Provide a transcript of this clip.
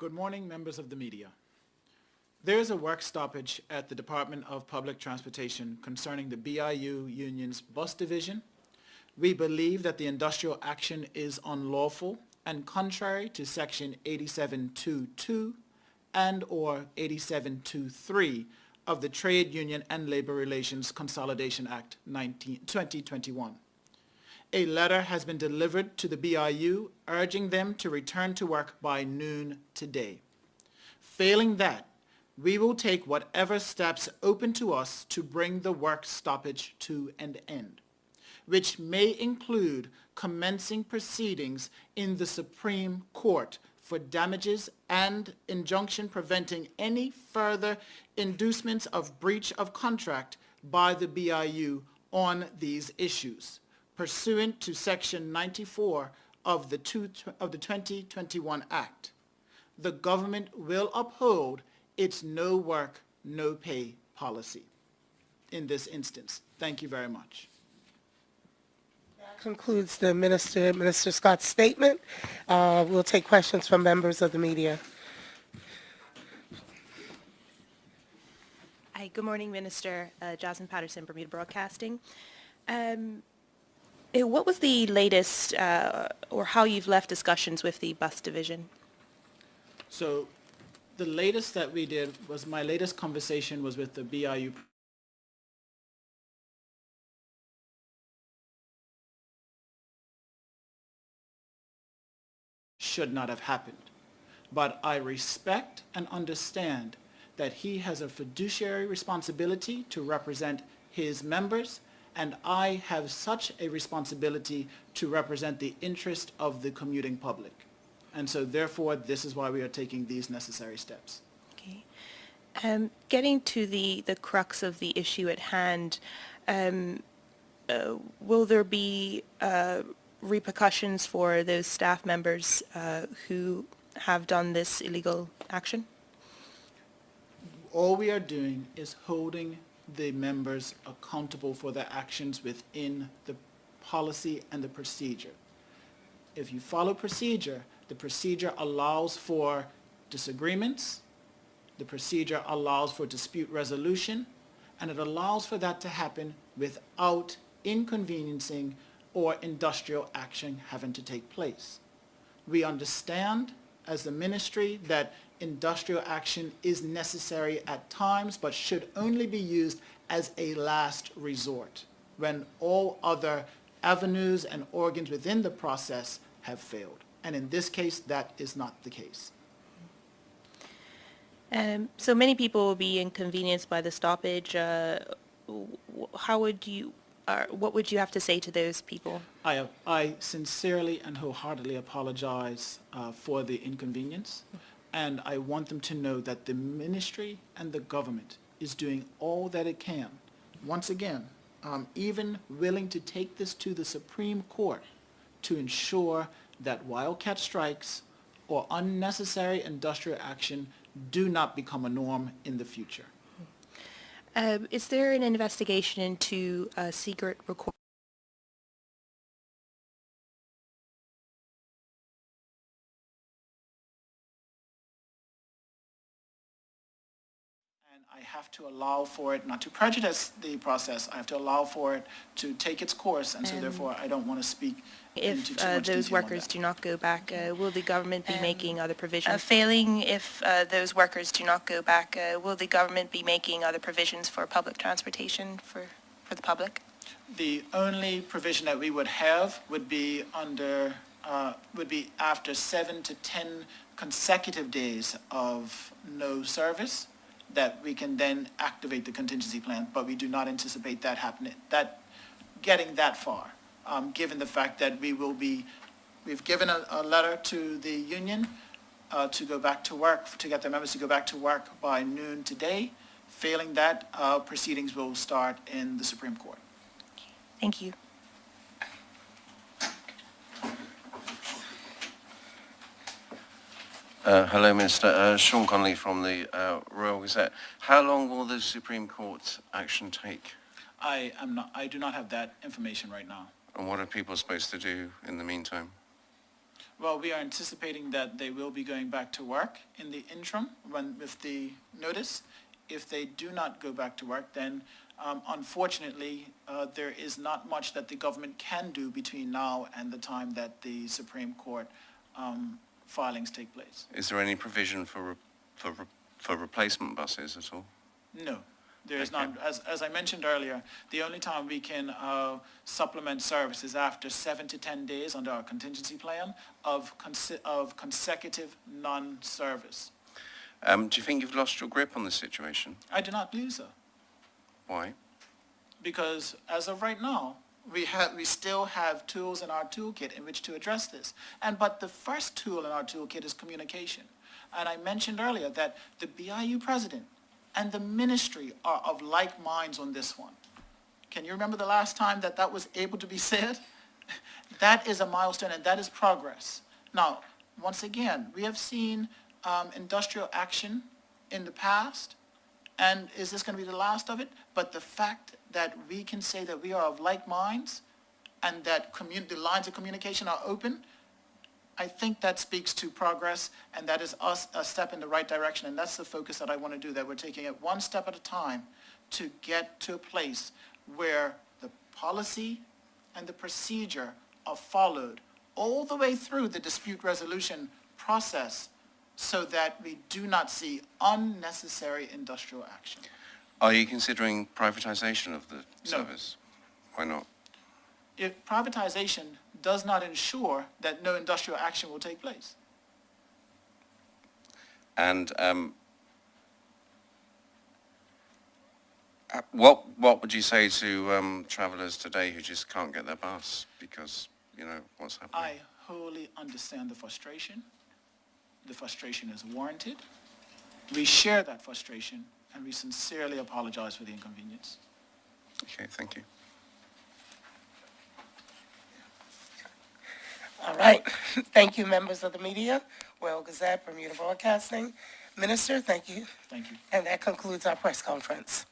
Good morning, members of the media. There is a work stoppage at the Department of Public Transportation concerning the BIU union's bus division. We believe that the industrial action is unlawful and contrary to Section 8722 and/or 8723 of the Trade Union and Labor Relations Consolidation Act 2021. A letter has been delivered to the BIU urging them to return to work by noon today. Failing that, we will take whatever steps open to us to bring the work stoppage to an end, which may include commencing proceedings in the Supreme Court for damages and injunction preventing any further inducements of breach of contract by the BIU on these issues, pursuant to Section 94 of the 2021 Act. The government will uphold its no work, no pay policy in this instance. Thank you very much. Concludes the Minister Scott's statement. We'll take questions from members of the media. Hi, good morning, Minister. Jasmine Patterson, Bermuda Broadcasting. What was the latest, or how you've left discussions with the bus division? So the latest that we did was, my latest conversation was with the BIU. Should not have happened. But I respect and understand that he has a fiduciary responsibility to represent his members, and I have such a responsibility to represent the interest of the commuting public. And so therefore, this is why we are taking these necessary steps. Okay. Getting to the crux of the issue at hand, will there be repercussions for those staff members who have done this illegal action? All we are doing is holding the members accountable for their actions within the policy and the procedure. If you follow procedure, the procedure allows for disagreements, the procedure allows for dispute resolution, and it allows for that to happen without inconveniencing or industrial action having to take place. We understand as the ministry that industrial action is necessary at times, but should only be used as a last resort when all other avenues and organs within the process have failed. And in this case, that is not the case. So many people will be inconvenienced by the stoppage. What would you have to say to those people? I sincerely and wholeheartedly apologize for the inconvenience, and I want them to know that the ministry and the government is doing all that it can. Once again, even willing to take this to the Supreme Court to ensure that wildcat strikes or unnecessary industrial action do not become a norm in the future. Is there an investigation into secret recording? And I have to allow for it, not to prejudice the process, I have to allow for it to take its course, and so therefore I don't want to speak into too much If those detail on workers that. do not go back, will the government be making other provisions? Failing if those workers do not go back, will the government be making other provisions for public transportation for the public? The only provision that we would have would be after 7 to 10 consecutive days of no service, that we can then activate the contingency plan, but we do not anticipate that happening, that getting that far, given the fact that we've given a letter to the union to go back to work, to get their members to go back to work by noon today. Failing that, proceedings will start in the Supreme Court. Thank you. Hello, Minister. Sean Connolly from the Royal Gazette. How long will the Supreme Court action take? I do not have that information right now. And what are people supposed to do in the meantime? Well, we are anticipating that they will be going back to work in the interim with the notice. If they do not go back to work, then unfortunately, there is not much that the government can do between now and the time that the Supreme Court filings take place. Is there any provision for replacement buses at all? No, there is Okay. not. As I mentioned earlier, the only time we can supplement service is after 7 to 10 days under our contingency plan of consecutive non-service. Do you think you've lost your grip on the situation? I do not believe so, Why? because as of right now, we still have tools in our toolkit in which to address this. But the first tool in our toolkit is communication. And I mentioned earlier that the BIU president and the ministry are of like minds on this one. Can you remember the last time that was able to be said? That is a milestone and that is progress. Now, once again, we have seen industrial action in the past, and is this going to be the last of it? But the fact that we can say that we are of like minds and that the lines of communication are open, I think that speaks to progress, and that is us a step in the right direction, and that's the focus that I want to do, that we're taking it one step at a time to get to a place where the policy and the procedure are followed all the way through the dispute resolution process so that we do not see unnecessary industrial action. Are you considering privatization of the service? Why not? If privatization does not ensure that no industrial action will take place. And what would you say to travellers today who just can't get their bus because, what's happening? I wholly understand the frustration. The frustration is warranted. We share that frustration, and we sincerely apologize for the inconvenience. Okay, thank you. All right. Thank you, members of the media, World Gazette, Bermuda Broadcasting. Minister, thank you. Thank you. And that concludes our press conference.